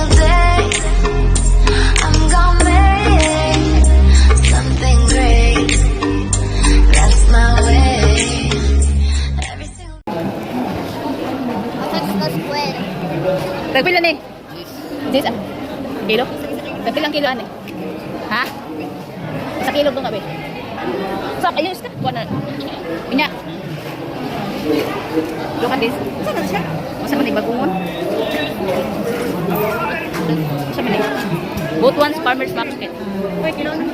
single day I'm gonna make something great. That's my way. Every single Tagpilan eh. Sis, kilo? Tagpilang kilo ane? Ha? Sa kilo doon nga be? Sa ayun siya? Kuha na. Pinya. Look at this. Saan na siya? Masa man ibagungon? Masa man Both ones farmer's market. Uy, kilo na.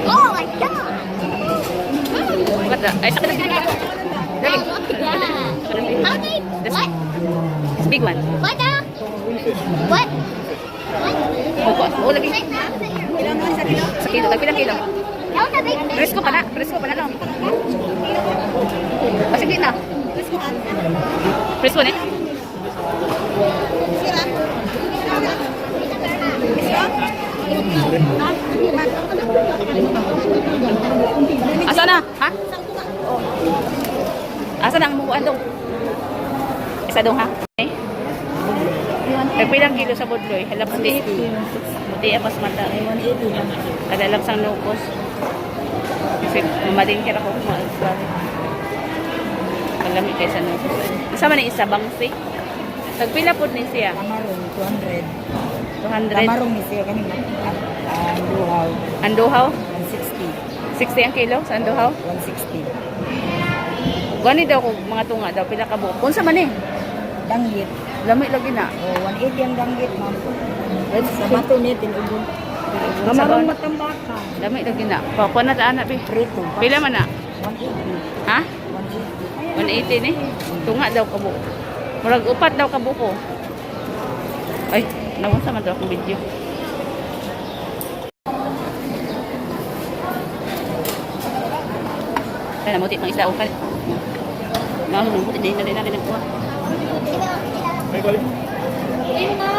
Oh my god! What the? Ay, sakit na kilo. Dali. How big? What? It's big one. What now? What? Oh, lagi. Sa kilo. Tagpilang kilo. That was a big fish. Presko pa na. Presko pa na lang. O, sige na. Presko na. Asa na? Ha? Asa na ang mukuan dong? Isa dong ha? Okay. Nagpilang kilo sa budloy. Halap puti. Puti apas mata. Kada lang sang nukos. Kasi mamading kira ko kumaagpar. Kalami kayo sa nukos. Isa man isa bangsi. Nagpila po ni siya. Tamarong, 200. 200. Tamarong ni siya kanina. Anduhaw, Anduhaw. 160. 60 ang kilo sa Anduhaw. 160. Gani daw ko mga tunga daw. Pila ka buo. Kunsa man eh. Danggit. Lami lagi na. O, 180 ang danggit, ma'am. Sa bato niya, tinubon. Tamarong matambaka. Lami lagi na. Pakuha na taan na. Prito. Pila man na. 180. Ha? 180. 180 ni. Tunga daw ka buo. Murag upat daw ka buko. Ay, naunsa man daw akong video. Kaya namuti pang isda ukal. Naunsa namuti din na rin nakuha. Ayun na.